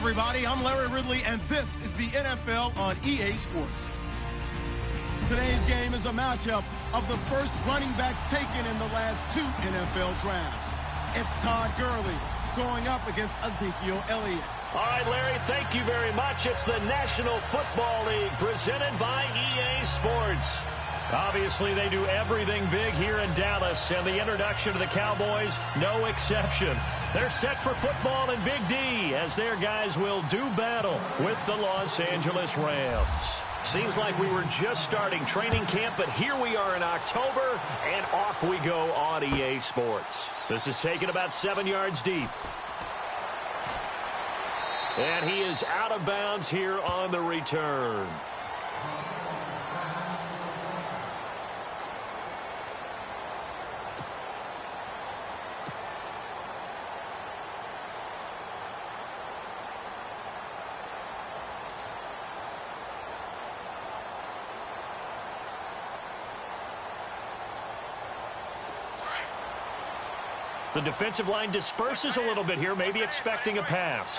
everybody. I'm Larry Ridley, and this is the NFL on EA Sports. Today's game is a matchup of the first running backs taken in the last 2 NFL drafts. It's Todd Gurley going up against Ezekiel Elliott. All right, Larry, thank you very much. It's the National Football League presented by EA Sports. Obviously, they do everything big here in Dallas, and the introduction to the Cowboys, no exception. They're set for football in Big D as their guys will do battle with the Los Angeles Rams. Seems like we were just starting training camp, but here we are in October, and off we go on EA Sports. This is taken about 7 yards deep. And he is out of bounds here on the return. The defensive line disperses a little bit here, maybe expecting a pass.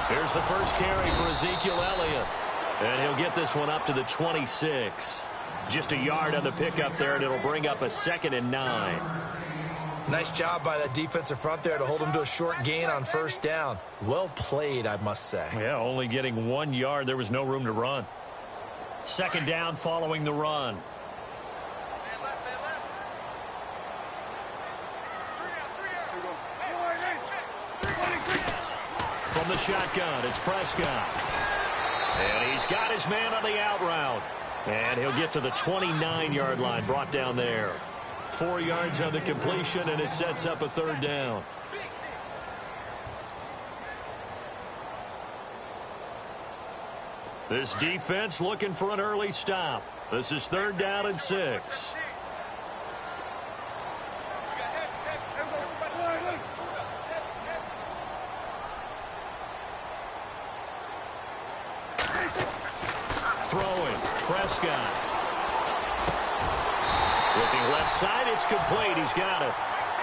Here's the first carry for Ezekiel Elliott. And he'll get this one up to the 26. Just a yard on the pickup there, and it'll bring up a 2nd and 9. Nice job by that defensive front there to hold him to a short gain on first down. Well played, I must say. Yeah, only getting 1 yard. There was no room to run. 2nd down following the run. From the shotgun, it's Prescott. And he's got his man on the out route. And he'll get to the 29-yard line, brought down there. 4 yards on the completion, and it sets up a 3rd down. This defense looking for an early stop. This is 3rd down and 6. Throwing, Prescott. Looking left side, it's complete. He's got it.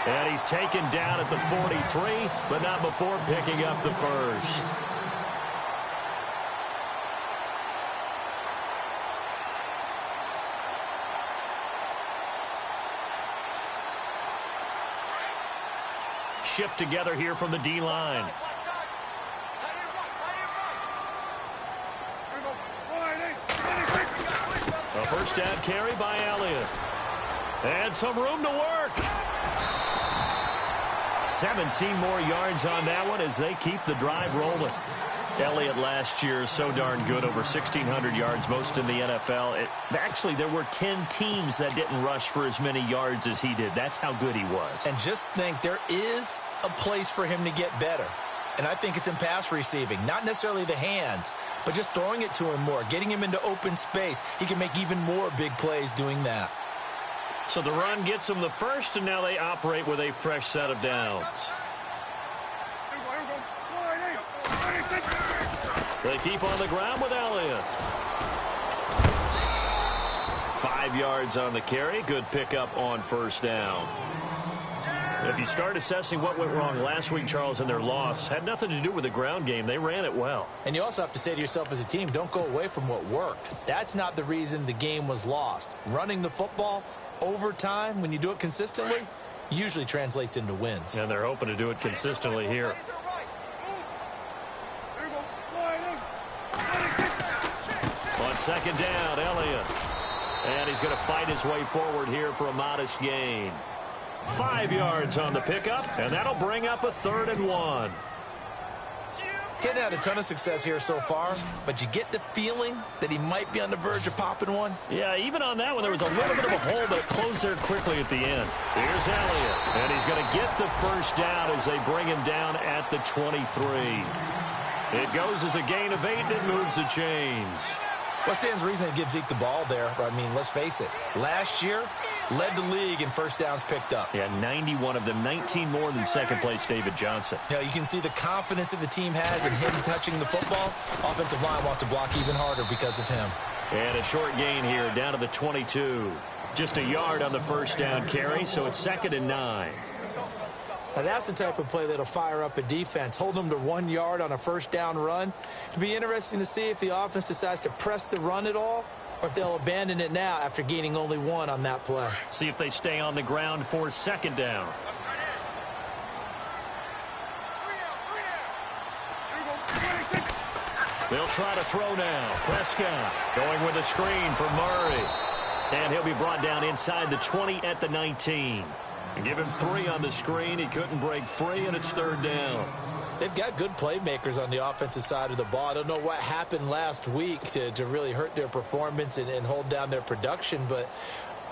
And he's taken down at the 43, but not before picking up the first. Shift together here from the D-line. A first down carry by Elliott. And some room to work. 17 more yards on that one as they keep the drive rolling. Elliott last year so darn good, over 1,600 yards, most in the NFL. Actually, there were 10 teams that didn't rush for as many yards as he did. That's how good he was. And just think, there is a place for him to get better. And I think it's in pass receiving. Not necessarily the hands, but just throwing it to him more, getting him into open space. He can make even more big plays doing that. So the run gets him the first, and now they operate with a fresh set of downs. They keep on the ground with Elliott. 5 yards on the carry. Good pickup on first down. If you start assessing what went wrong last week, Charles, in their loss, had nothing to do with the ground game. They ran it well. And you also have to say to yourself as a team, don't go away from what worked. That's not the reason the game was lost. Running the football over time, when you do it consistently, usually translates into wins. And they're hoping to do it consistently here. On 2nd down, Elliott. And he's going to fight his way forward here for a modest gain. 5 yards on the pickup, and that'll bring up a 3rd and 1. Getting had a ton of success here so far, but you get the feeling that he might be on the verge of popping one. Yeah, even on that one, there was a little bit of a hole, but it closed there quickly at the end. Here's Elliott, and he's going to get the first down as they bring him down at the 23. It goes as a gain of 8, and it moves the chains. What stands to reason to give Zeke the ball there? I mean, let's face it. Last year, led the league in first downs picked up. Yeah, 91 of them, 19 more than second place David Johnson. Now, you can see the confidence that the team has in him touching the football. Offensive line wants to block even harder because of him. And a short gain here down to the 22. Just a yard on the first down carry, so it's 2nd and 9. Now, that's the type of play that'll fire up a defense. Hold them to 1 yard on a first down run. It'll be interesting to see if the offense decides to press the run at all or if they'll abandon it now after gaining only 1 on that play. See if they stay on the ground for second down. They'll try to throw now. Prescott going with a screen for Murray. And he'll be brought down inside the 20 at the 19. Give him 3 on the screen. He couldn't break free, and it's third down. They've got good playmakers on the offensive side of the ball. I don't know what happened last week to really hurt their performance and hold down their production, but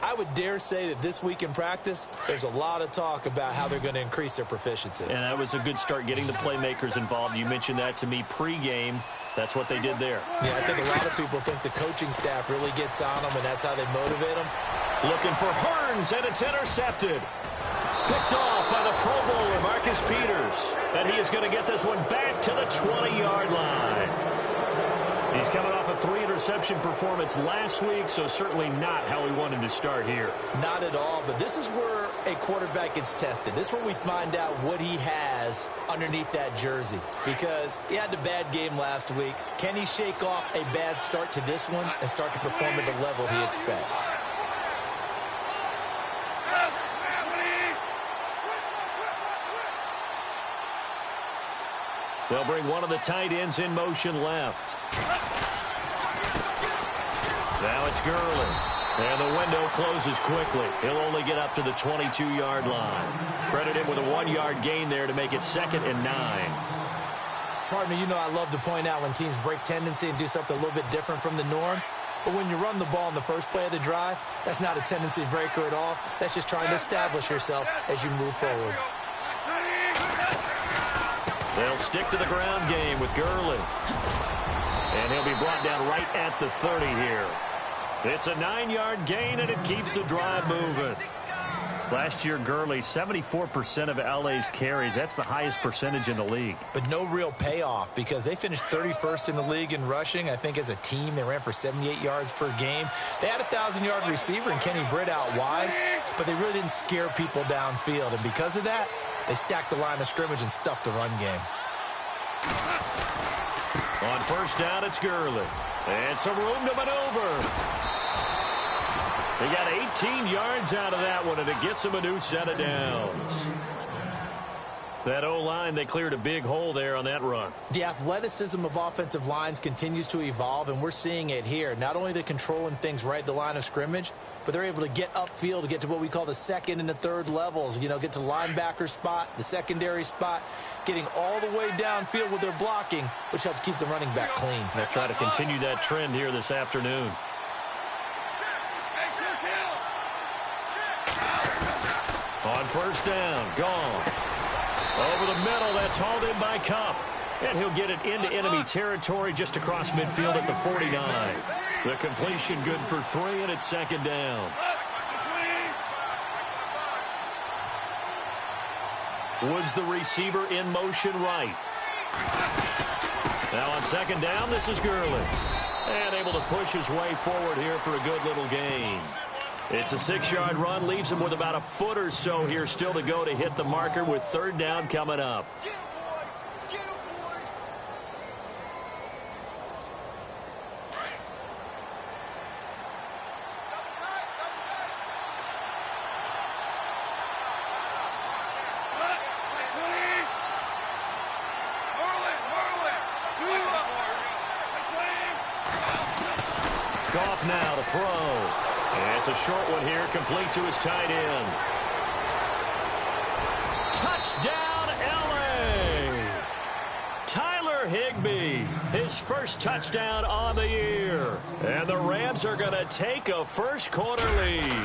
I would dare say that this week in practice, there's a lot of talk about how they're going to increase their proficiency. And that was a good start getting the playmakers involved. You mentioned that to me pregame. That's what they did there. Yeah, I think a lot of people think the coaching staff really gets on them, and that's how they motivate them. Looking for Hearns, and it's intercepted. Picked off by the Pro Bowler, Marcus Peters. And he is going to get this one back to the 20-yard line. He's coming off a 3-interception performance last week, so certainly not how he wanted to start here. Not at all, but this is where a quarterback gets tested. This is where we find out what he has underneath that jersey, because he had a bad game last week. Can he shake off a bad start to this one and start to perform at the level he expects? They'll bring one of the tight ends in motion left. Now it's Gurley. And the window closes quickly. He'll only get up to the 22-yard line. Credit him with a 1-yard gain there to make it 2nd and 9. Partner, you know I love to point out when teams break tendency and do something a little bit different from the norm. But when you run the ball in the first play of the drive, that's not a tendency breaker at all. That's just trying to establish yourself as you move forward. They'll stick to the ground game with Gurley. And he'll be brought down right at the 30 here. It's a 9-yard gain, and it keeps the drive moving. Last year, Gurley, 74% of LA's carries. That's the highest percentage in the league. But no real payoff because they finished 31st in the league in rushing. I think as a team, they ran for 78 yards per game. They had a 1,000-yard receiver in Kenny Britt out wide, but they really didn't scare people downfield. And because of that, they stacked the line of scrimmage and stuffed the run game. On first down, it's Gurley. And some room to maneuver. They got 18 yards out of that one, and it gets them a new set of downs. That O-line, they cleared a big hole there on that run. The athleticism of offensive lines continues to evolve, and we're seeing it here. Not only are they controlling things right at the line of scrimmage, but they're able to get upfield to get to what we call the second and the third levels. You know, get to linebacker spot, the secondary spot, getting all the way downfield with their blocking, which helps keep the running back clean. They'll try to continue that trend here this afternoon. On first down, gone. Over the middle, that's hauled in by Kupp. And he'll get it into enemy territory just across midfield at the 49. The completion good for 3, and it's 2nd down. Woods the receiver in motion right. Now on 2nd down, this is Gurley. And able to push his way forward here for a good little gain. It's a 6-yard run, leaves him with about a foot or so here still to go to hit the marker with 3rd down coming up. Goff now to throw. And it's a short one here, complete to his tight end. Touchdown, L.A. Tyler Higbee, his first touchdown on the year. And the Rams are going to take a first-quarter lead.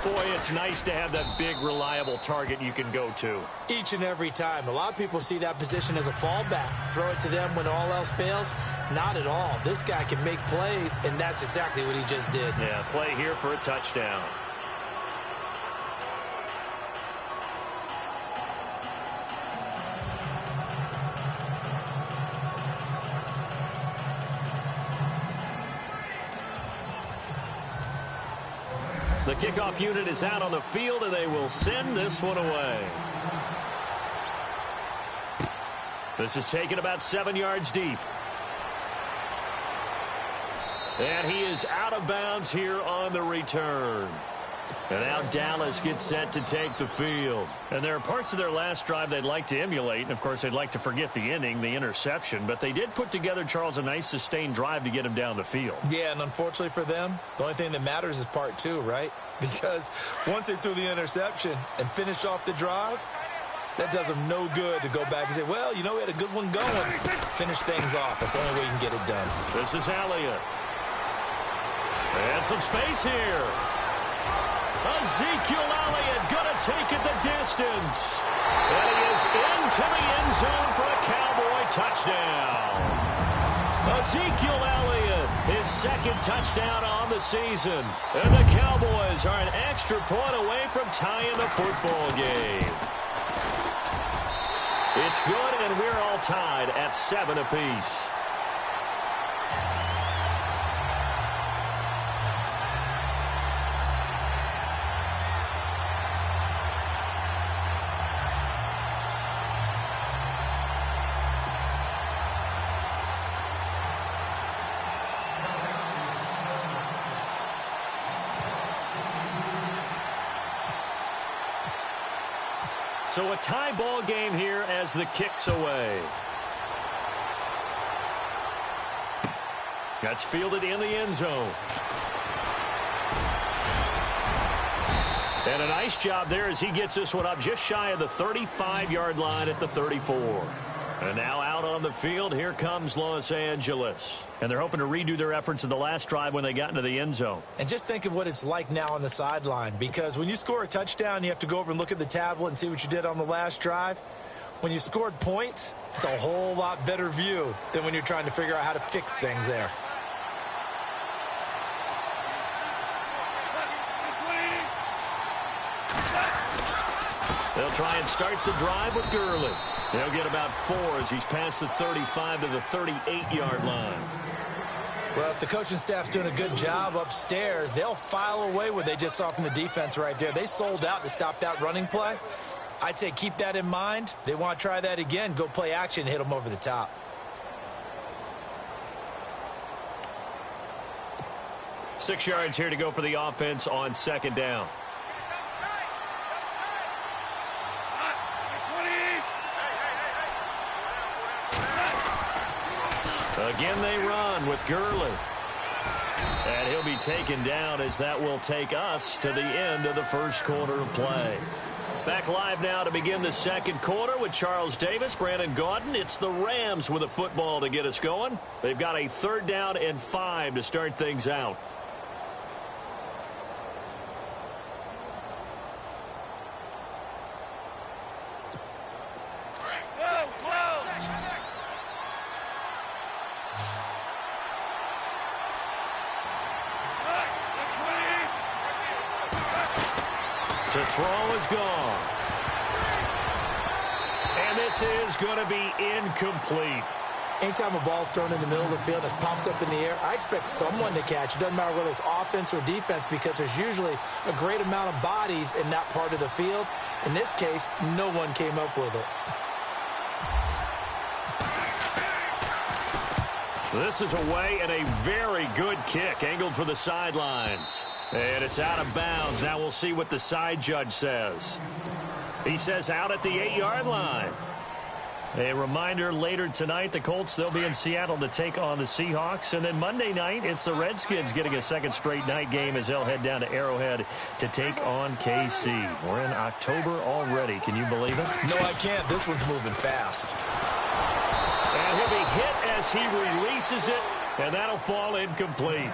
Boy, it's nice to have that big, reliable target you can go to. Each and every time. A lot of people see that position as a fallback. Throw it to them when all else fails. Not at all. This guy can make plays, and that's exactly what he just did. Yeah, play here for a touchdown. The kickoff unit is out on the field, and they will send this one away. This is taken about 7 yards deep. And he is out of bounds here on the return. And now Dallas gets set to take the field. And there are parts of their last drive they'd like to emulate. And, of course, they'd like to forget the inning, the interception. But they did put together, Charles, a nice sustained drive to get him down the field. Yeah, and unfortunately for them, the only thing that matters is part 2, right? Because once they threw the interception and finished off the drive, that does them no good to go back and say, well, you know, we had a good one going. Finish things off. That's the only way you can get it done. This is Elliott. And some space here. Ezekiel Elliott going to take it the distance. And he is into the end zone for a Cowboy touchdown. Ezekiel Elliott, his second touchdown on the season. And the Cowboys are an extra point away from tying the football game. It's good, and we're all tied at 7 apiece. So a tie ball game here as the kick's away. That's fielded in the end zone. And a nice job there as he gets this one up just shy of the 35-yard line at the 34. And now out on the field, here comes Los Angeles. And they're hoping to redo their efforts in the last drive when they got into the end zone. And just think of what it's like now on the sideline, because when you score a touchdown, you have to go over and look at the tablet and see what you did on the last drive. When you scored points, it's a whole lot better view than when you're trying to figure out how to fix things there. They'll try and start the drive with Gurley. They'll get about 4 as he's past the 35 to the 38-yard line. Well, if the coaching staff's doing a good job upstairs, they'll file away what they just saw from the defense right there. They sold out to stop that running play. I'd say keep that in mind. They want to try that again. Go play action and hit them over the top. Six yards here to go for the offense on second down. Again, they run with Gurley. And he'll be taken down as that will take us to the end of the first quarter of play. Back live now to begin the second quarter with Charles Davis, Brandon Gaudin. It's the Rams with a football to get us going. They've got a 3rd down and 5 to start things out. The throw is gone. And this is going to be incomplete. Anytime a ball's thrown in the middle of the field that's popped up in the air, I expect someone to catch. It doesn't matter whether it's offense or defense, because there's usually a great amount of bodies in that part of the field. In this case, no one came up with it. This is away and a very good kick, angled for the sidelines. And it's out of bounds. Now we'll see what the side judge says. He says out at the 8-yard line. A reminder, later tonight, the Colts, they'll be in Seattle to take on the Seahawks. And then Monday night, it's the Redskins getting a second straight night game as they'll head down to Arrowhead to take on KC. We're in October already. Can you believe it? No, I can't. This one's moving fast. And he'll be hit as he releases it, and that'll fall incomplete.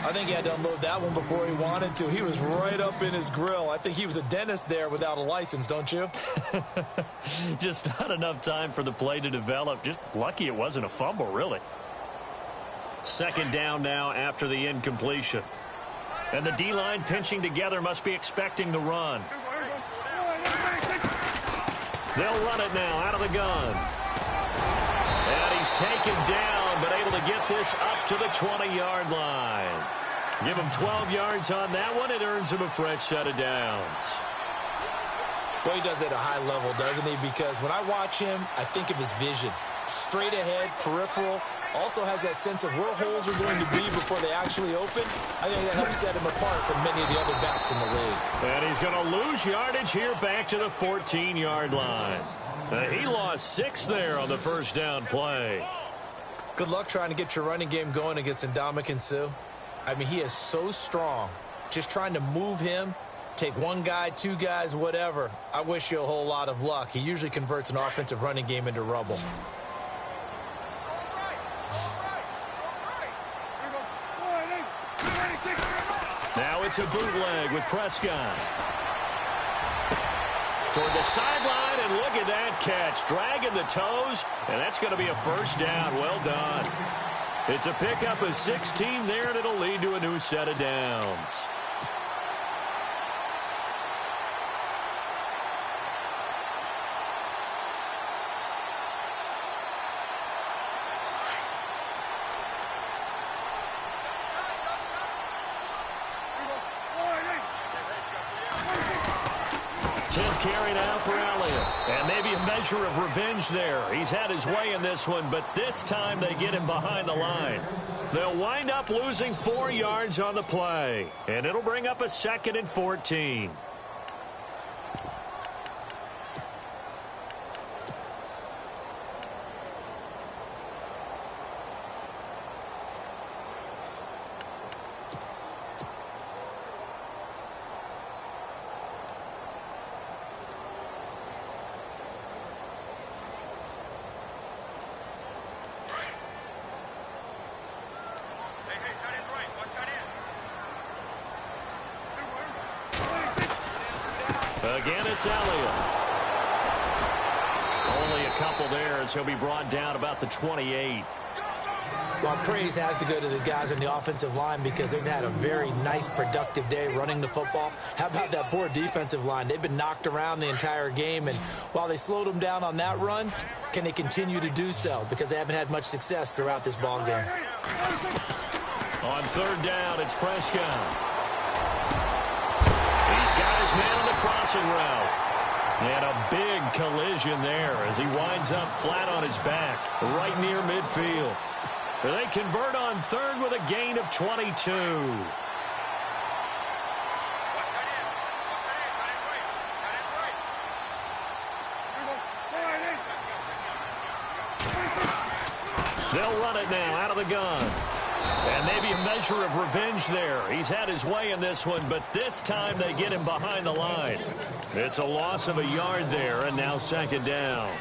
I think he had to unload that one before he wanted to. He was right up in his grill. I think he was a dentist there without a license, don't you? Just not enough time for the play to develop. Just lucky it wasn't a fumble, really. Second down now after the incompletion. And the D-line pinching together, must be expecting the run. They'll run it now out of the gun. And he's taken down, but able to get this up to the 20-yard line. Give him 12 yards on that one. It earns him a fresh set of downs. Well, he does it at a high level, doesn't he? Because when I watch him, I think of his vision. Straight ahead, peripheral. Also has that sense of where holes are going to be before they actually open. I think that helps set him apart from many of the other backs in the league. And he's going to lose yardage here back to the 14-yard line. He lost 6 there on the first down play. Good luck trying to get your running game going against Ndamukong Suh. I mean, he is so strong. Just trying to move him, take one guy, 2 guys, whatever. I wish you a whole lot of luck. He usually converts an offensive running game into rubble. Now it's a bootleg with Prescott. Toward the sideline, and look at that catch. Dragging the toes, and that's going to be a first down. Well done. It's a pickup of 16 there, and it'll lead to a new set of downs. Carry now for Elliott. And maybe a measure of revenge there. He's had his way in this one, but this time they get him behind the line. They'll wind up losing 4 yards on the play. And it'll bring up a 2nd and 14. Again, it's Elliott. Only a couple there as he'll be brought down about the 28. Well, praise has to go to the guys on the offensive line because they've had a very nice, productive day running the football. How about that poor defensive line? They've been knocked around the entire game, and while they slowed them down on that run, can they continue to do so? Because they haven't had much success throughout this ball game. On 3rd down, it's Prescott. He's got his man on the crossing route. And a big collision there as he winds up flat on his back, right near midfield. They convert on 3rd with a gain of 22. They'll run it now out of the gun. And maybe a measure of revenge there. He's had his way in this one, but this time they get him behind the line. It's a loss of a yard there, and now 2nd down.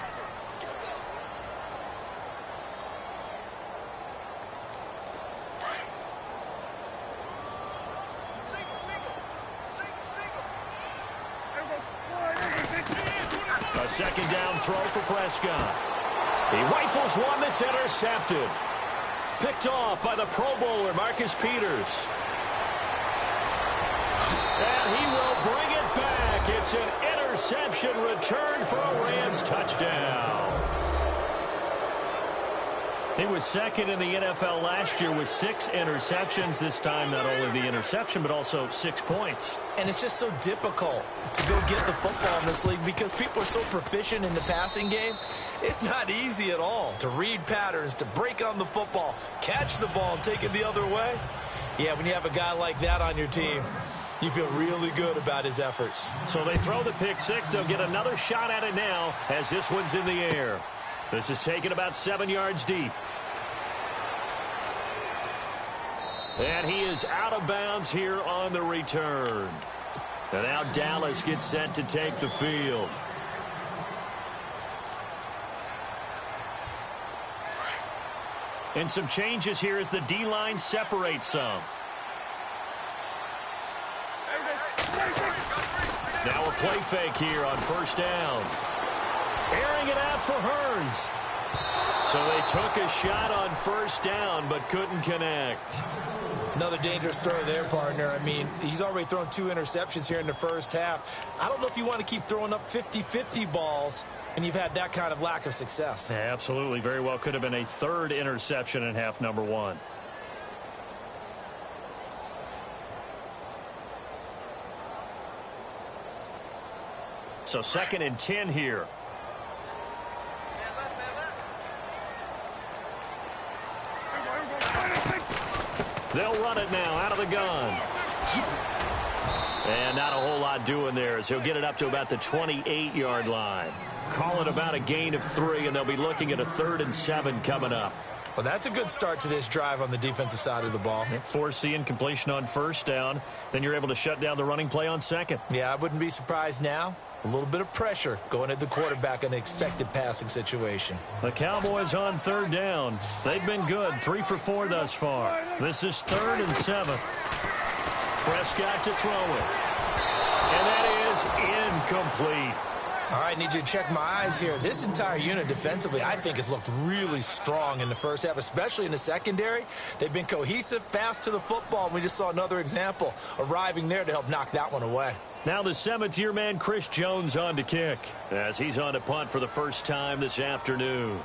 A 2nd down throw for Prescott. He rifles one that's intercepted. Picked off by the Pro Bowler, Marcus Peters. And he will bring it back. It's an interception return for a Rams touchdown. He was 2nd in the NFL last year with 6 interceptions. This time, not only the interception, but also 6 points. And it's just so difficult to go get the football in this league because people are so proficient in the passing game. It's not easy at all to read patterns, to break on the football, catch the ball, and take it the other way. Yeah, when you have a guy like that on your team, you feel really good about his efforts. So they throw the pick 6. They'll get another shot at it now as this one's in the air. This is taken about 7 yards deep. And he is out of bounds here on the return. And now Dallas gets set to take the field. And some changes here as the D-line separates some. Now a play fake here on 1st down. Airing it out for Hearns. So they took a shot on 1st down but couldn't connect. Another dangerous throw there, partner. I mean, he's already thrown 2 interceptions here in the first half. I don't know if you want to keep throwing up 50-50 balls when you've had that kind of lack of success. Yeah, absolutely. Very well could have been a 3rd interception in half number 1. So 2nd and 10 here. They'll run it now out of the gun. And not a whole lot doing there as he'll get it up to about the 28-yard line. Call it about a gain of 3, and they'll be looking at a 3rd and 7 coming up. Well, that's a good start to this drive on the defensive side of the ball. Force the incompletion on 1st down. Then you're able to shut down the running play on 2nd. Yeah, I wouldn't be surprised now. A little bit of pressure going at the quarterback in an expected passing situation. The Cowboys on 3rd down. They've been good, 3 for 4 thus far. This is 3rd and 7. Prescott to throw it. And that is incomplete. All right, need you to check my eyes here. This entire unit defensively, I think, has looked really strong in the first half, especially in the secondary. They've been cohesive, fast to the football, and we just saw another example arriving there to help knock that one away. Now the 7th-year man, Chris Jones, on to kick as he's on to punt for the first time this afternoon.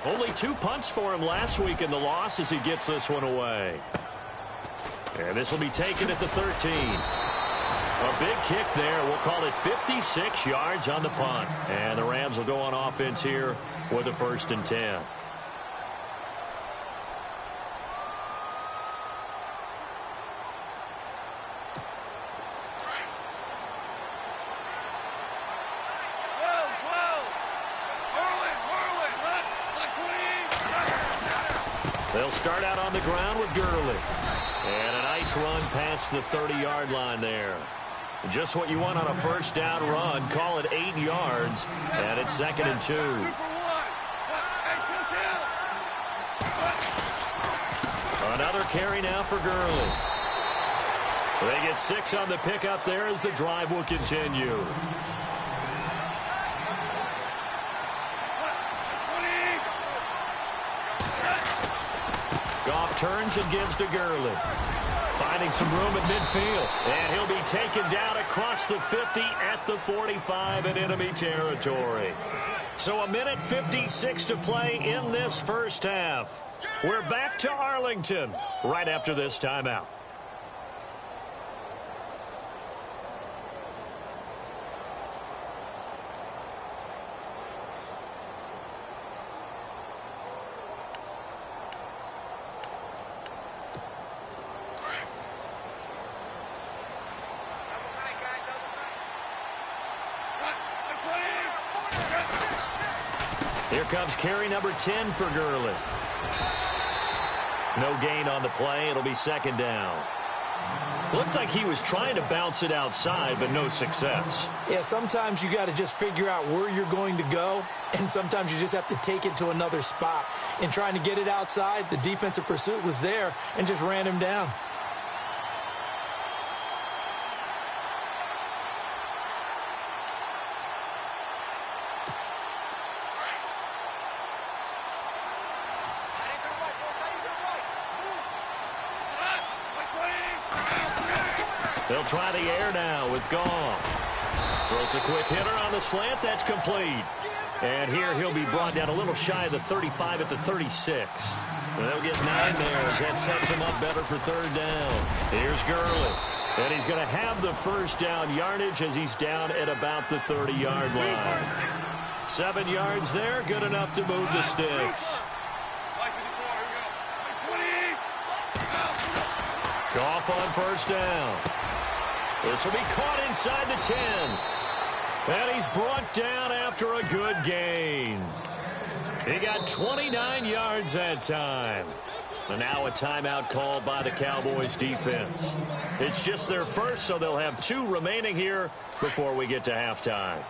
Only 2 punts for him last week in the loss as he gets this one away. And this will be taken at the 13. A big kick there. We'll call it 56 yards on the punt. And the Rams will go on offense here with a 1st and 10. They'll start out on the ground with Gurley. And a nice run past the 30-yard line there. Just what you want on a 1st down run. Call it 8 yards. And it's 2nd and 2. Another carry now for Gurley. They get 6 on the pickup there as the drive will continue. Goff turns and gives to Gurley. Finding some room at midfield. And he'll be taken down across the 50 at the 45 in enemy territory. So 1:56 to play in this first half. We're back to Arlington right after this timeout. Here comes carry number 10 for Gurley. No gain on the play. It'll be 2nd down. Looked like he was trying to bounce it outside, but no success. Yeah, sometimes you got to just figure out where you're going to go, and sometimes you just have to take it to another spot. In trying to get it outside, the defensive pursuit was there and just ran him down. They'll try the air now with Goff. Throws a quick hitter on the slant. That's complete. And here he'll be brought down a little shy of the 35 at the 36. They'll get 9 there as that sets him up better for 3rd down. Here's Gurley. And he's going to have the 1st down yardage as he's down at about the 30-yard line. 7 yards there, good enough to move the sticks. Goff on 1st down. This will be caught inside the 10. And he's brought down after a good gain. He got 29 yards that time. And now a timeout called by the Cowboys defense. It's just their first, so they'll have 2 remaining here before we get to halftime.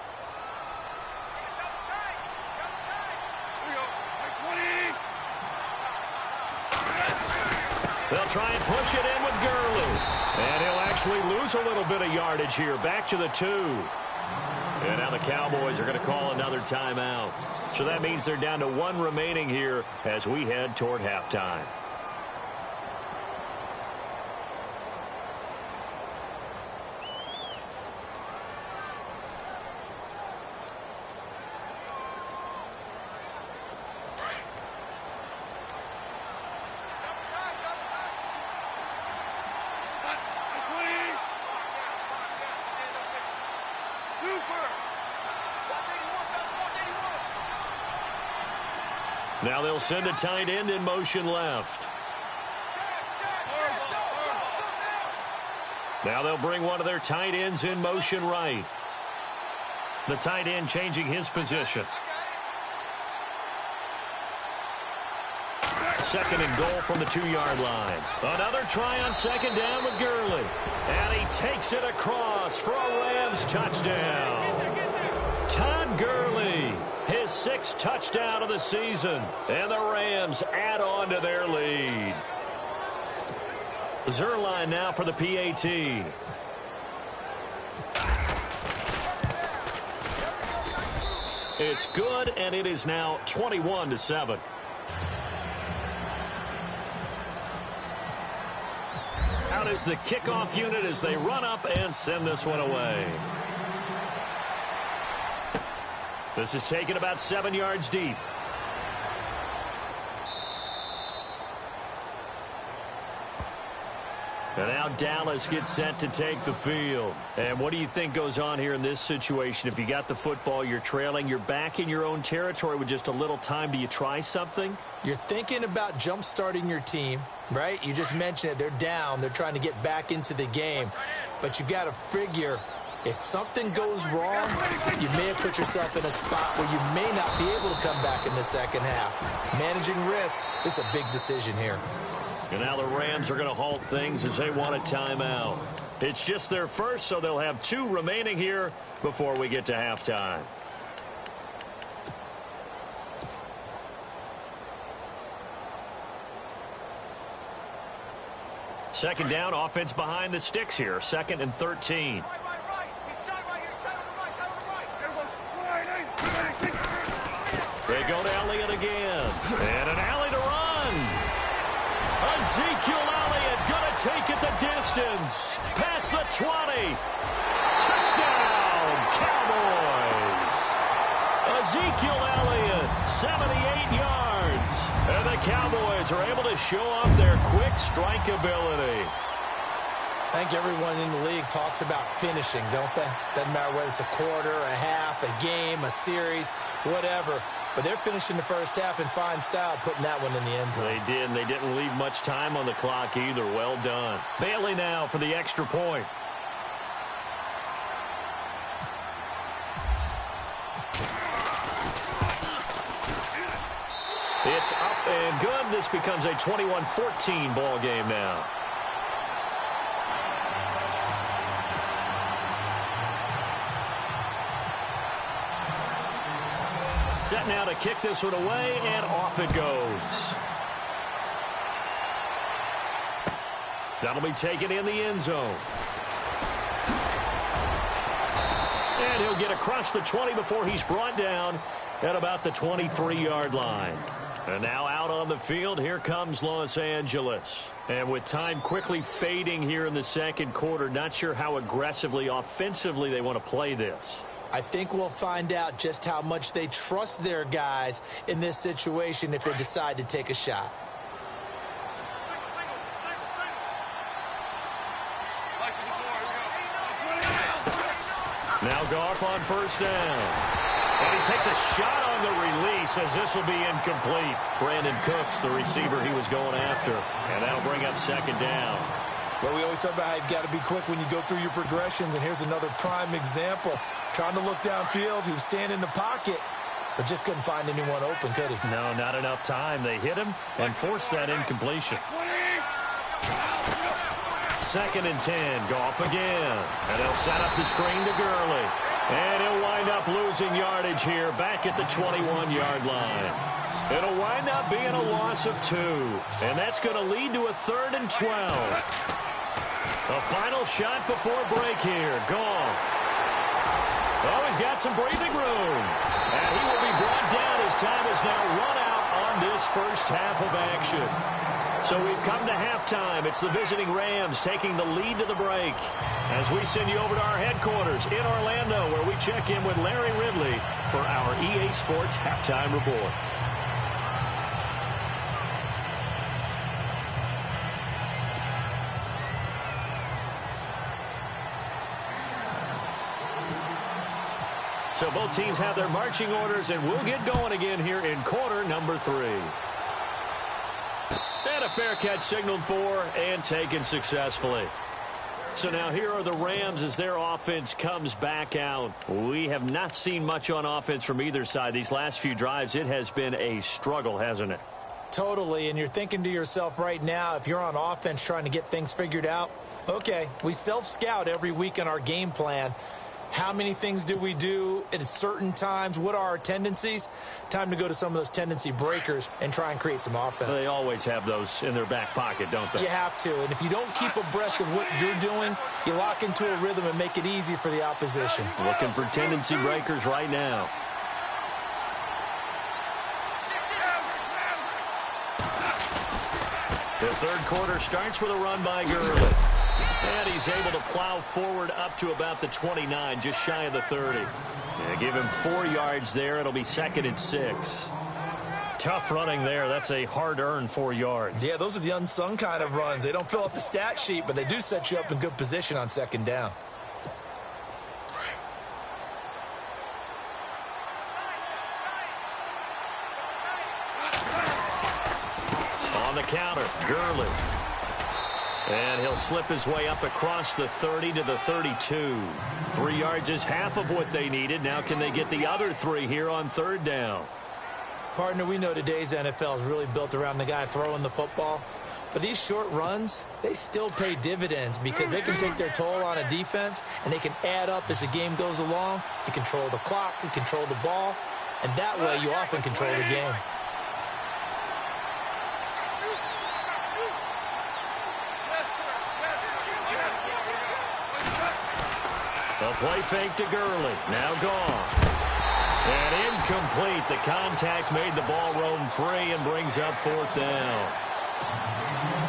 They'll try and push it in with Gurley. And he'll actually lose a little bit of yardage here. Back to the 2. And now the Cowboys are going to call another timeout. So that means they're down to 1 remaining here as we head toward halftime. Now they'll send a tight end in motion left. Now they'll bring one of their tight ends in motion right. The tight end changing his position. Second and goal from the 2-yard line. Another try on second down with Gurley. And he takes it across for a Rams touchdown. Todd Gurley, his 6th touchdown of the season. And the Rams add on to their lead. Zerline now for the PAT. It's good, and it is now 21-7. Out is the kickoff unit as they run up and send this one away. This is taken about 7 yards deep. And now Dallas gets set to take the field. And what do you think goes on here in this situation? If you got the football, you're trailing, you're back in your own territory with just a little time. Do you try something? You're thinking about jump-starting your team, right? You just mentioned it. They're down. They're trying to get back into the game. But you got to figure if something goes wrong, you may have put yourself in a spot where you may not be able to come back in the second half. Managing risk is a big decision here. And now the Rams are going to halt things as they want a timeout. It's just their first, so they'll have 2 remaining here before we get to halftime. Second down, offense behind the sticks here. 2nd and 13. They go to Elliott again. And an alley to run. Ezekiel Elliott going to take it the distance. Past the 20. Touchdown, Cowboys. Ezekiel Elliott, 78 yards. And the Cowboys are able to show off their quick strike ability. I think everyone in the league talks about finishing, don't they? Doesn't matter whether it's a quarter, a half, a game, a series, whatever. But they're finishing the first half in fine style, putting that one in the end zone. They did, and they didn't leave much time on the clock either. Well done. Bailey now for the extra point. It's up and good. This becomes a 21-14 ball game now. Set now to kick this one away, and off it goes. That'll be taken in the end zone. And he'll get across the 20 before he's brought down at about the 23-yard line. And now out on the field, here comes Los Angeles. And with time quickly fading here in the second quarter, not sure how aggressively, offensively they want to play this. I think we'll find out just how much they trust their guys in this situation if they decide to take a shot. Now Goff on first down. And he takes a shot on the release as this will be incomplete. Brandon Cooks, the receiver he was going after. And that'll bring up second down. Well, we always talk about how you've got to be quick when you go through your progressions, and here's another prime example. Trying to look downfield, he was standing in the pocket, but just couldn't find anyone open, could he? No, not enough time. They hit him and forced that incompletion. 2nd and 10, Goff again. And they'll set up the screen to Gurley. And he'll wind up losing yardage here back at the 21-yard line. It'll wind up being a loss of 2. And that's going to lead to a 3rd and 12. A final shot before break here. Goff. Oh, he's got some breathing room. And he will be brought down as time is now run out on this first half of action. So we've come to halftime. It's the visiting Rams taking the lead to the break. As we send you over to our headquarters in Orlando, where we check in with Larry Ridley for our EA Sports Halftime Report. So both teams have their marching orders, and we'll get going again here in quarter number 3. And a fair catch signaled for and taken successfully. So now here are the Rams as their offense comes back out. We have not seen much on offense from either side. These last few drives, it has been a struggle, hasn't it? Totally, and you're thinking to yourself right now, if you're on offense trying to get things figured out, okay, we self-scout every week in our game plan. How many things do we do at certain times? What are our tendencies? Time to go to some of those tendency breakers and try and create some offense. They always have those in their back pocket, don't they? You have to, and if you don't keep abreast of what you're doing, you lock into a rhythm and make it easy for the opposition. Looking for tendency breakers right now. The third quarter starts with a run by Gurley. And he's able to plow forward up to about the 29, just shy of the 30. Yeah, give him 4 yards there. It'll be 2nd and 6. Tough running there. That's a hard-earned 4 yards. Yeah, those are the unsung kind of runs. They don't fill up the stat sheet, but they do set you up in good position on 2nd down. On the counter, Gurley. And he'll slip his way up across the 30 to the 32. 3 yards is half of what they needed. Now can they get the other 3 here on 3rd down? Partner, we know today's NFL is really built around the guy throwing the football. But these short runs, they still pay dividends because they can take their toll on a defense and they can add up as the game goes along. You control the clock, you control the ball, and that way you often control the game. The play fake to Gurley. Now gone. And incomplete. The contact made the ball roam free and brings up 4th down.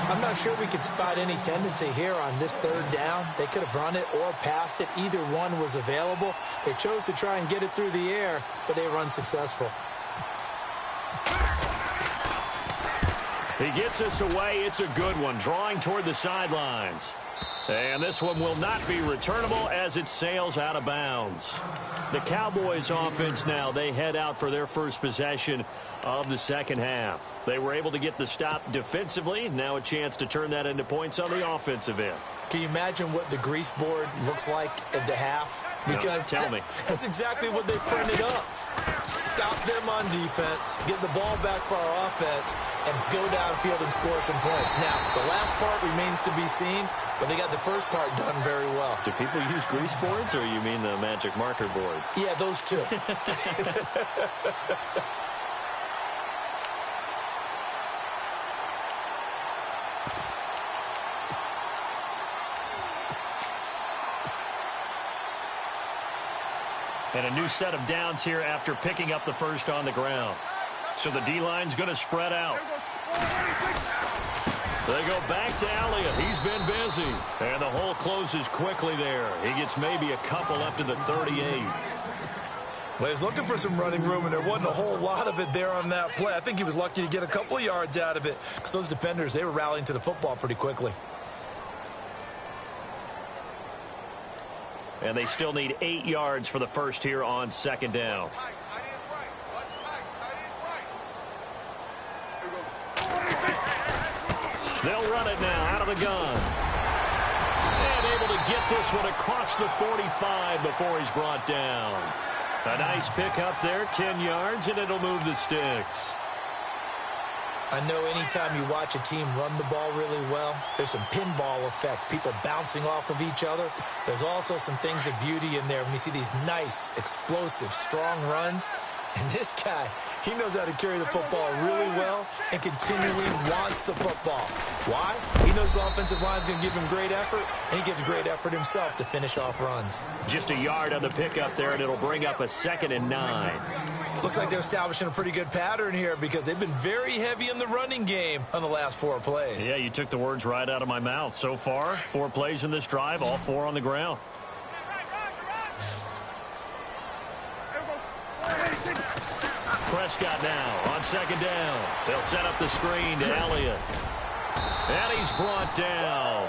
I'm not sure we could spot any tendency here on this 3rd down. They could have run it or passed it. Either one was available. They chose to try and get it through the air, but they were unsuccessful. He gets us away. It's a good one. Drawing toward the sidelines. And this one will not be returnable as it sails out of bounds. The Cowboys offense now, they head out for their first possession of the 2nd half. They were able to get the stop defensively. Now a chance to turn that into points on the offensive end. Can you imagine what the grease board looks like at the half? Because no, tell me. That's exactly what they printed up. Stop them on defense, get the ball back for our offense, and go downfield and score some points. Now, the last part remains to be seen, but they got the first part done very well. Do people use grease boards, or you mean the magic marker boards? Yeah, those two. And a new set of downs here after picking up the first on the ground. So the D-line's going to spread out. They go back to Elliott. He's been busy. And the hole closes quickly there. He gets maybe a couple up to the 38. Well, he was looking for some running room, and there wasn't a whole lot of it there on that play. I think he was lucky to get a couple of yards out of it because those defenders, they were rallying to the football pretty quickly. And they still need 8 yards for the first here on 2nd down. They'll run it now out of the gun. And able to get this one across the 45 before he's brought down. A nice pickup there, 10 yards, and it'll move the sticks. I know anytime you watch a team run the ball really well, there's some pinball effect, people bouncing off of each other. There's also some things of beauty in there when you see these nice, explosive, strong runs. And this guy, he knows how to carry the football really well and continually wants the football. Why? He knows the offensive line's going to give him great effort, and he gives great effort himself to finish off runs. Just a yard on the pickup there, and it'll bring up a 2nd and 9. Looks like they're establishing a pretty good pattern here because they've been very heavy in the running game on the last 4 plays. Yeah, you took the words right out of my mouth. So far, 4 plays in this drive, all 4 on the ground. Prescott now on 2nd down. They'll set up the screen to Elliott. And he's brought down.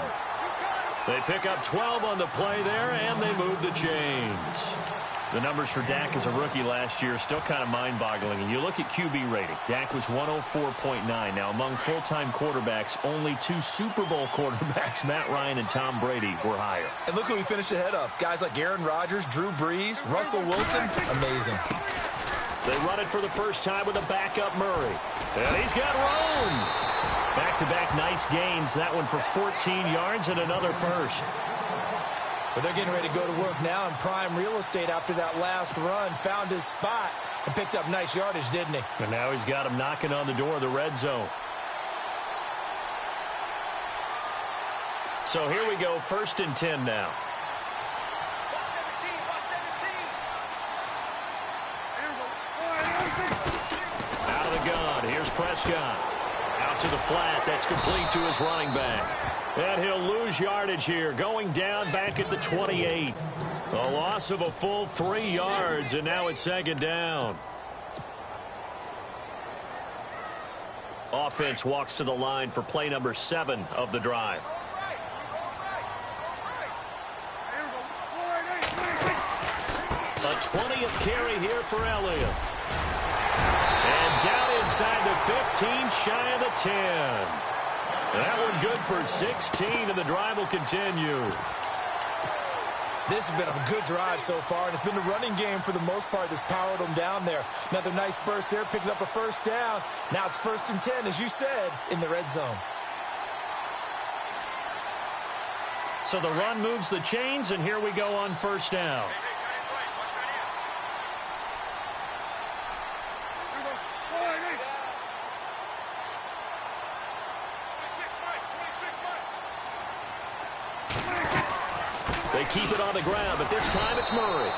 They pick up 12 on the play there, and they move the chains. The numbers for Dak as a rookie last year are still kind of mind-boggling. And you look at QB rating. Dak was 104.9. Now, among full-time quarterbacks, only 2 Super Bowl quarterbacks, Matt Ryan and Tom Brady, were higher. And look who he finished ahead of. Guys like Aaron Rodgers, Drew Brees, Russell Wilson. Amazing. They run it for the first time with a backup Murray. And he's got room. Back-to-back nice gains. That one for 14 yards and another first. But they're getting ready to go to work now in prime real estate after that last run. Found his spot and picked up nice yardage, didn't he? And now he's got him knocking on the door of the red zone. So here we go, 1st and 10 now. Out of the gun, here's Prescott. Out to the flat, that's complete to his running back. And he'll lose yardage here, going down back at the 28. A loss of a full 3 yards, and now it's 2nd down. Offense walks to the line for play number 7 of the drive. A 20th carry here for Elliott. And down inside the 15, shy of the 10. That one good for 16, and the drive will continue. This has been a good drive so far, and it's been the running game for the most part that's powered them down there. Another nice burst there, picking up a 1st down. Now it's 1st and 10, as you said, in the red zone. So the run moves the chains, and here we go on 1st down. They keep it on the ground, but this time it's Murray.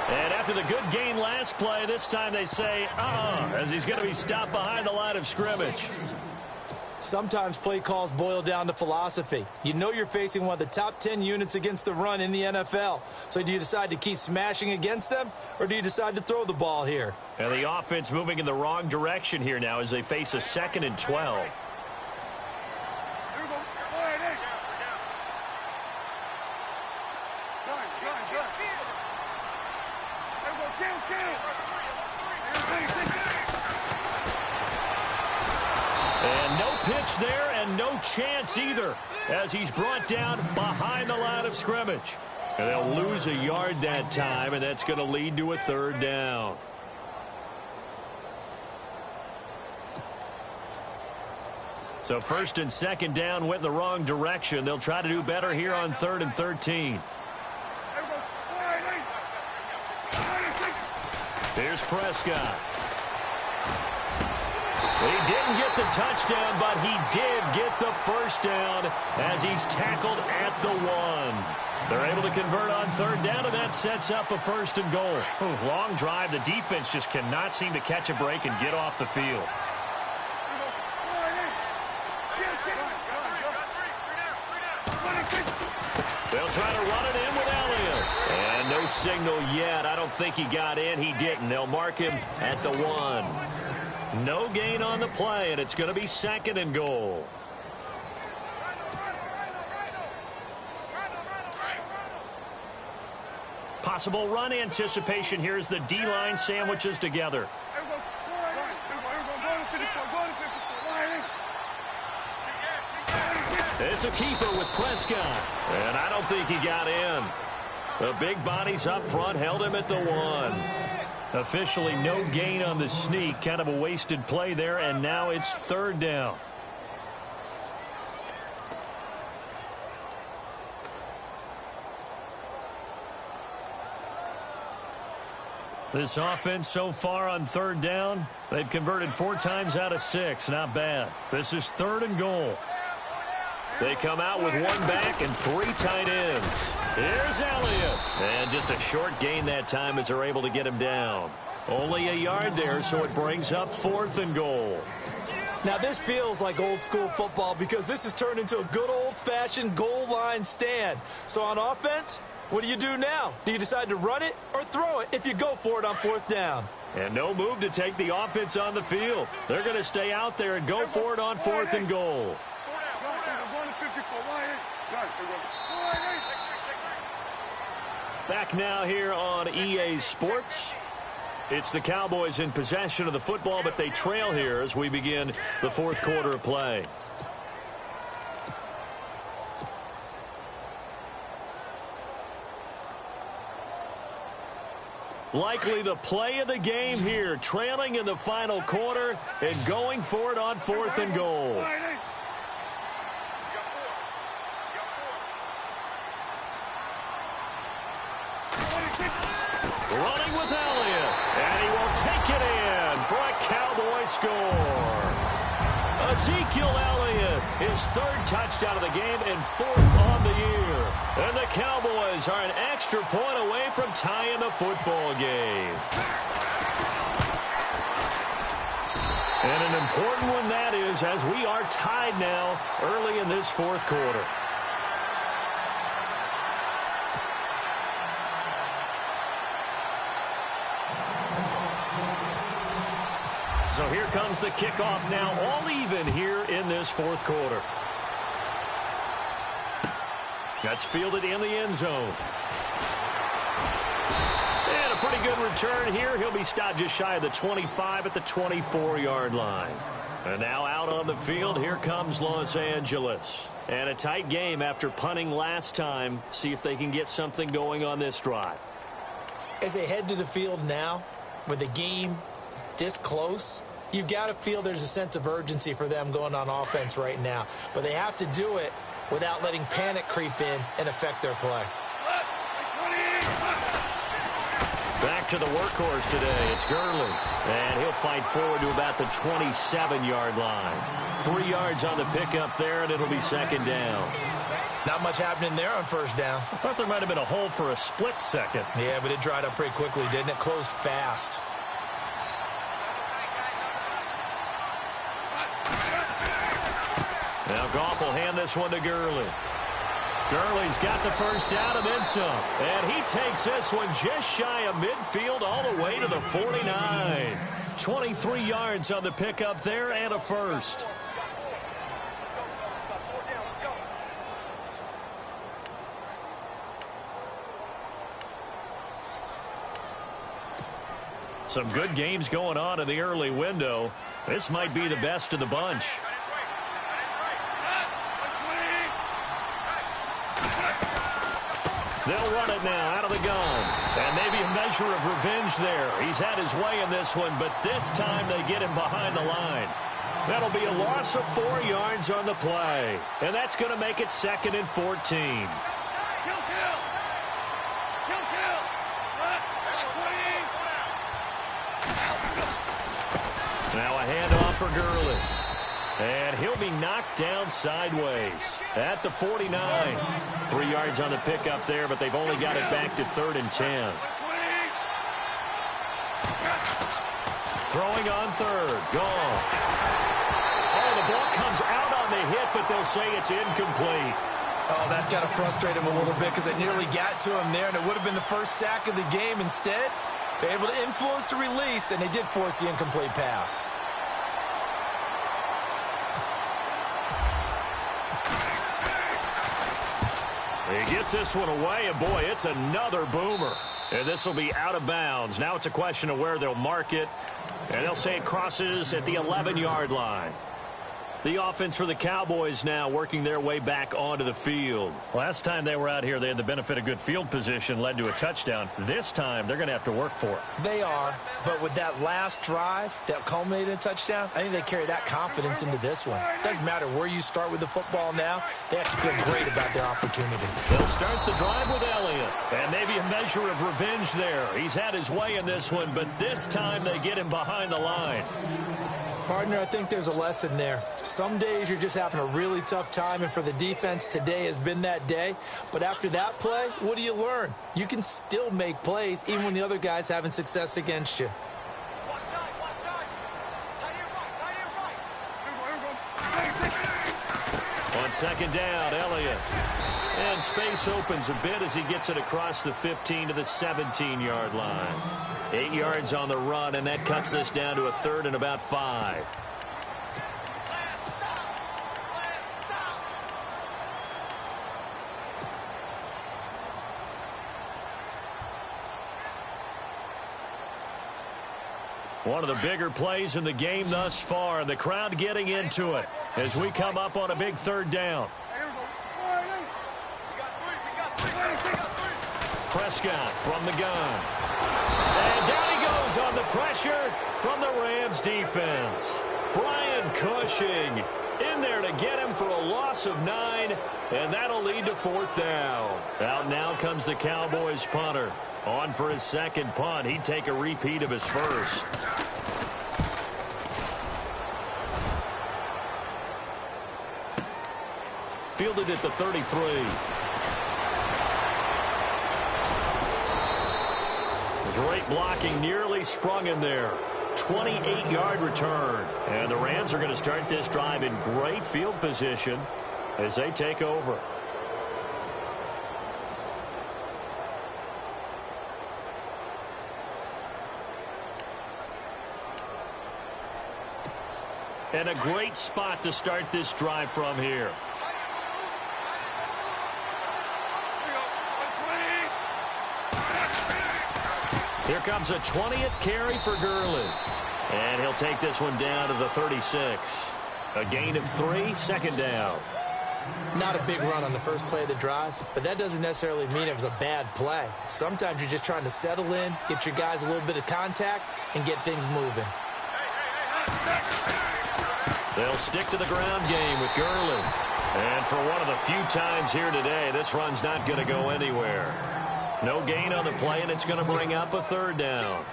And after the good gain last play, this time they say, as he's going to be stopped behind the line of scrimmage. Sometimes play calls boil down to philosophy. You know you're facing one of the top 10 units against the run in the NFL. So do you decide to keep smashing against them, or do you decide to throw the ball here? And the offense moving in the wrong direction here now as they face a 2nd and 12. And no pitch there and no chance either as he's brought down behind the line of scrimmage. And they'll lose a yard that time, and that's going to lead to a 3rd down. So 1st and 2nd down went in the wrong direction. They'll try to do better here on 3rd and 13. Here's Prescott. He didn't get the touchdown, but he did get the 1st down as he's tackled at the 1. They're able to convert on 3rd down, and that sets up a 1st and goal. Long drive. The defense just cannot seem to catch a break and get off the field. They'll try to run it in with Elliott. And no signal yet. I don't think he got in. He didn't. They'll mark him at the 1. No gain on the play, and it's going to be 2nd and goal. Possible run anticipation here as the D-line sandwiches together. It's a keeper with Prescott, and I don't think he got in. The big bodies up front held him at the 1. Officially no gain on the sneak. Kind of a wasted play there, and now it's 3rd down. This offense so far on 3rd down, they've converted 4 times out of 6. Not bad. This is 3rd and goal. They come out with 1 back and 3 tight ends. Here's Elliott. And just a short gain that time as they're able to get him down. Only a yard there, so it brings up 4th and goal. Now, this feels like old school football because this has turned into a good old-fashioned goal line stand. So on offense, what do you do now? Do you decide to run it or throw it if you go for it on 4th down? And no move to take the offense on the field. They're going to stay out there and go for it on 4th and goal. Back now here on EA Sports. It's the Cowboys in possession of the football, but they trail here as we begin the fourth quarter of play. Likely the play of the game here, trailing in the final quarter and going for it on 4th and goal. Running with Elliott, and he will take it in for a Cowboy score. Ezekiel Elliott, his 3rd touchdown of the game and 4th on the year. And the Cowboys are an extra point away from tying the football game. And an important one that is, as we are tied now early in this fourth quarter. So here comes the kickoff now, all even here in this fourth quarter. That's fielded in the end zone. And a pretty good return here. He'll be stopped just shy of the 25 at the 24-yard line. And now out on the field, here comes Los Angeles. And a tight game after punting last time. See if they can get something going on this drive. As they head to the field now, with the game this close, you've got to feel there's a sense of urgency for them going on offense right now. But they have to do it without letting panic creep in and affect their play. Back to the workhorse today. It's Gurley. And he'll fight forward to about the 27-yard line. 3 yards on the pickup there, and it'll be 2nd down. Not much happening there on 1st down. I thought there might have been a hole for a split second. Yeah, but it dried up pretty quickly, didn't it? Closed fast. Now Goff will hand this one to Gurley. Gurley's got the 1st down and then some. And he takes this one just shy of midfield all the way to the 49. 23 yards on the pickup there and a 1st. Some good games going on in the early window. This might be the best of the bunch. They'll run it now out of the gun. And maybe a measure of revenge there. He's had his way in this one, but this time they get him behind the line. That'll be a loss of 4 yards on the play. And that's going to make it 2nd and 14. Now a handoff for Gurley. And he'll be knocked down sideways at the 49. 3 yards on the pickup there, but they've only got it back to 3rd and 10. Throwing on 3rd. Gone. Oh, the ball comes out on the hit, but they'll say it's incomplete. Oh, that's got to frustrate him a little bit because they nearly got to him there, and it would have been the 1st sack of the game. Instead, they're able to influence the release, and they did force the incomplete pass. He gets this one away, and boy, it's another boomer. And this will be out of bounds. Now it's a question of where they'll mark it. And they'll say it crosses at the 11-yard line. The offense for the Cowboys now working their way back onto the field. Last time they were out here, they had the benefit of good field position, led to a touchdown. This time, they're going to have to work for it. They are, but with that last drive that culminated in a touchdown, I think they carry that confidence into this one. Doesn't matter where you start with the football now, they have to feel great about their opportunity. They'll start the drive with Elliott, and maybe a measure of revenge there. He's had his way in this one, but this time they get him behind the line. Partner, I think there's a lesson there. Some days you're just having a really tough time, and for the defense, today has been that day. But after that play, what do you learn? You can still make plays even when the other guy's having success against you. On 2nd down, Elliott. And space opens a bit as he gets it across the 15 to the 17-yard line. 8 yards on the run, and that cuts this down to a 3rd and about 5. One of the bigger plays in the game thus far, and the crowd getting into it as we come up on a big third down. Prescott from the gun. And down he goes on the pressure from the Rams defense. Brian Cushing in there to get him for a loss of 9, and that'll lead to 4th down. Out now comes the Cowboys punter. On for his second punt. He'd take a repeat of his first. Fielded at the 33. Great blocking, nearly sprung him there. 28-yard return. And the Rams are going to start this drive in great field position as they take over. And a great spot to start this drive from here. Here comes a 20th carry for Gurley. And he'll take this one down to the 36. A gain of 3, 2nd down. Not a big run on the first play of the drive, but that doesn't necessarily mean it was a bad play. Sometimes you're just trying to settle in, get your guys a little bit of contact, and get things moving. They'll stick to the ground game with Gurley. And for one of the few times here today, this run's not going to go anywhere. No gain on the play, and it's going to bring up a 3rd down.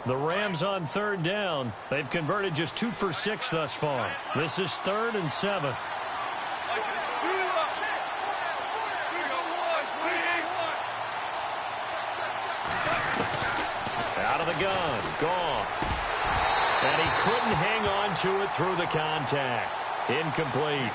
The Rams on 3rd down. They've converted just 2 for 6 thus far. This is 3rd and 7. Out of the gun, gone. And he couldn't hang on to it through the contact. Incomplete.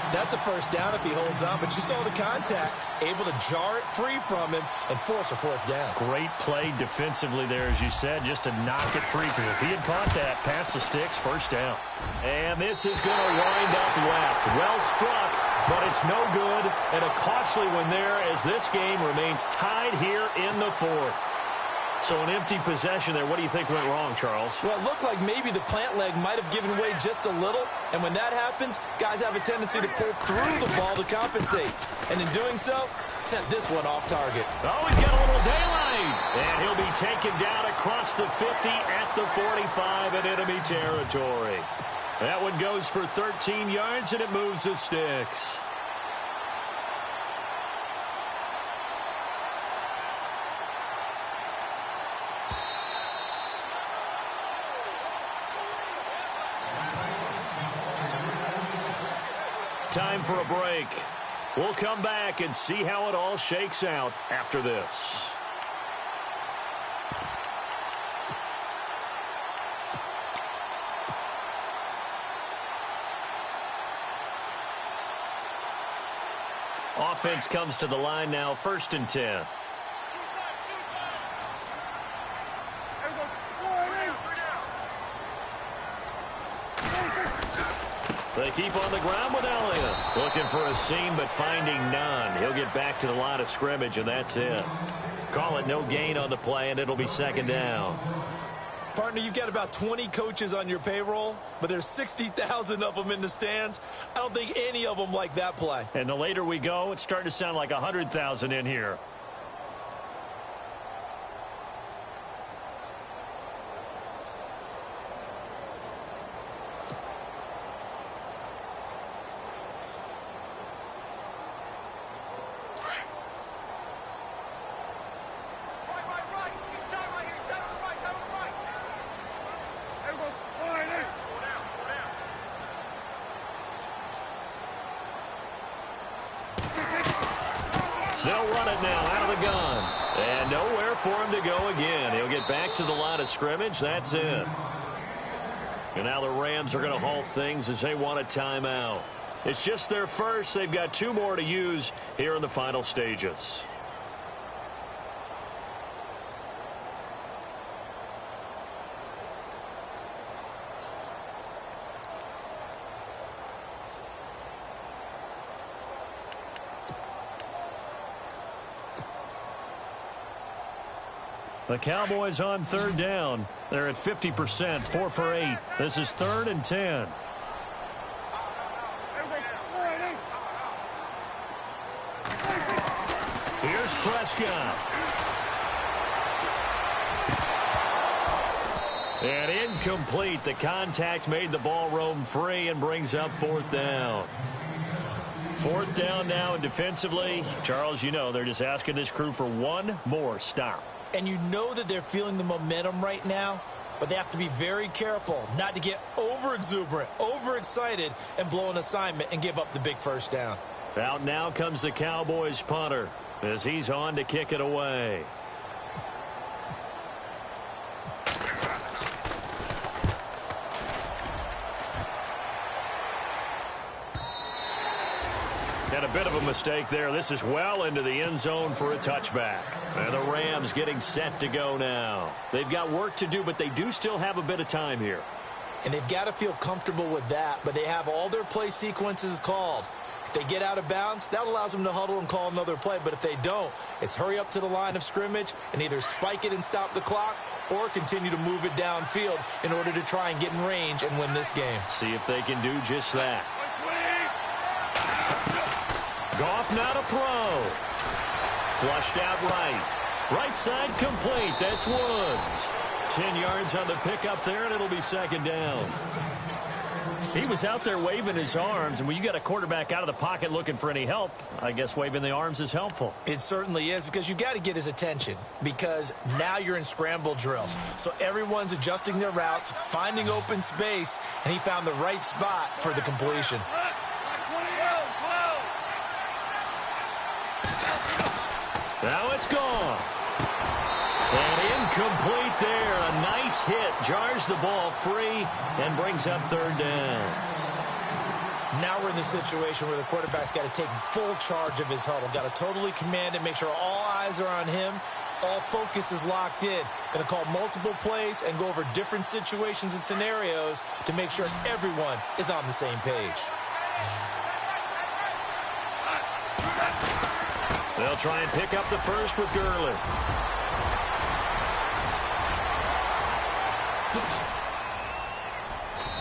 That's a 1st down if he holds on, but you saw the contact. Able to jar it free from him and force a 4th down. Great play defensively there, as you said, just to knock it free. Because if he had caught that, past the sticks, 1st down. And this is going to wind up left. Well struck, but it's no good. And a costly one there as this game remains tied here in the 4th. So an empty possession there. What do you think went wrong, Charles? Well, it looked like maybe the plant leg might have given way just a little. And when that happens, guys have a tendency to pull through the ball to compensate. And in doing so, sent this one off target. Oh, he's got a little daylight. And he'll be taken down across the 50 at the 45 in enemy territory. That one goes for 13 yards, and it moves the sticks. Time for a break. We'll come back and see how it all shakes out after this. Offense comes to the line now, 1st and 10. They keep on the ground with Elliott. Looking for a seam, but finding none. He'll get back to the line of scrimmage, and that's it. Call it no gain on the play, and it'll be 2nd down. Partner, you've got about 20 coaches on your payroll, but there's 60,000 of them in the stands. I don't think any of them like that play. And the later we go, it's starting to sound like 100,000 in here. They'll run it now out of the gun. And nowhere for him to go again. He'll get back to the line of scrimmage. That's it. And now the Rams are going to halt things as they want a timeout. It's just their first. They've got 2 more to use here in the final stages. The Cowboys on third down. They're at 50%, 4 for 8. This is 3rd and 10. Here's Prescott. And incomplete. The contact made the ball roam free and brings up 4th down. 4th down now, and defensively, Charles, you know, they're just asking this crew for one more stop. And you know that they're feeling the momentum right now, but they have to be very careful not to get over-exuberant, overexcited, and blow an assignment and give up the big first down. Out now comes the Cowboys punter as he's on to kick it away. And a bit of a mistake there. This is well into the end zone for a touchback. And the Rams getting set to go now. They've got work to do, but they do still have a bit of time here. And they've got to feel comfortable with that, but they have all their play sequences called. If they get out of bounds, that allows them to huddle and call another play. But if they don't, it's hurry up to the line of scrimmage and either spike it and stop the clock or continue to move it downfield in order to try and get in range and win this game. See if they can do just that. Goff now to throw. Flushed out right. Right side complete. That's Woods. 10 yards on the pickup there, and it'll be 2nd down. He was out there waving his arms, and when you got a quarterback out of the pocket looking for any help, I guess waving the arms is helpful. It certainly is, because you got to get his attention, because now you're in scramble drill. So everyone's adjusting their routes, finding open space, and he found the right spot for the completion. Now it's gone. And incomplete there. A nice hit. Jars the ball free and brings up 3rd down. Now we're in the situation where the quarterback's got to take full charge of his huddle. Got to totally command it, make sure all eyes are on him. All focus is locked in. Going to call multiple plays and go over different situations and scenarios to make sure everyone is on the same page. They'll try and pick up the first with Gurley.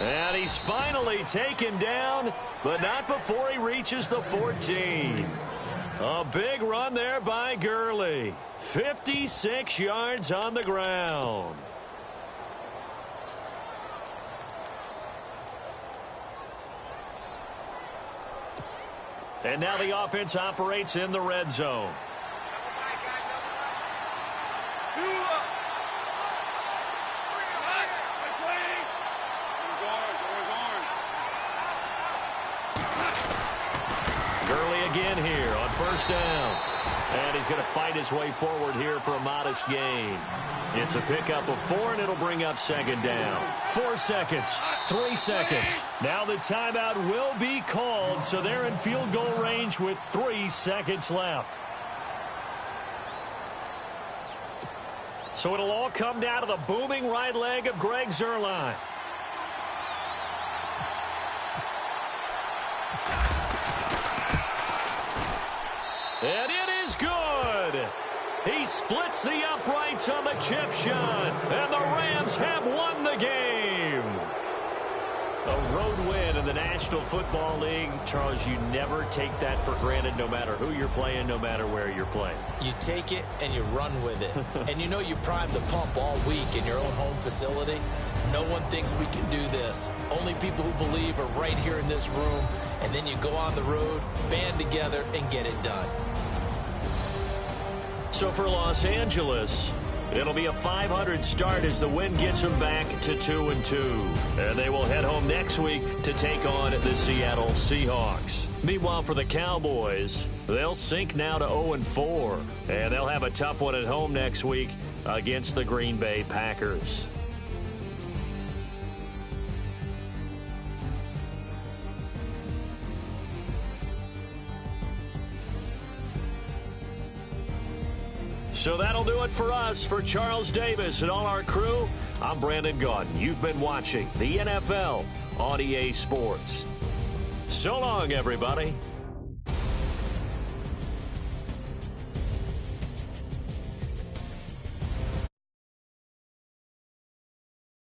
And he's finally taken down, but not before he reaches the 14. A big run there by Gurley. 56 yards on the ground. And now the offense operates in the red zone. Gurley again here on 1st down. And he's going to fight his way forward here for a modest gain. It's a pickup of 4, and it'll bring up 2nd down. 4 seconds, 3 seconds. Now the timeout will be called, so they're in field goal range with 3 seconds left. So it'll all come down to the booming right leg of Greg Zuerlein. And it is good. He splits the uprights on the chip shot, and the Rams have won the game. A road win in the National Football League. Charles, you never take that for granted, no matter who you're playing, no matter where you're playing. You take it and you run with it. And you know you primed the pump all week in your own home facility. No one thinks we can do this. Only people who believe are right here in this room. And then you go on the road, band together, and get it done. So for Los Angeles, it'll be a 500 start as the win gets them back to 2-2. And they will head home next week to take on the Seattle Seahawks. Meanwhile, for the Cowboys, they'll sink now to 0-4. And they'll have a tough one at home next week against the Green Bay Packers. So that'll do it for us. For Charles Davis and all our crew, I'm Brandon Gaudin. You've been watching the NFL on EA Sports. So long, everybody.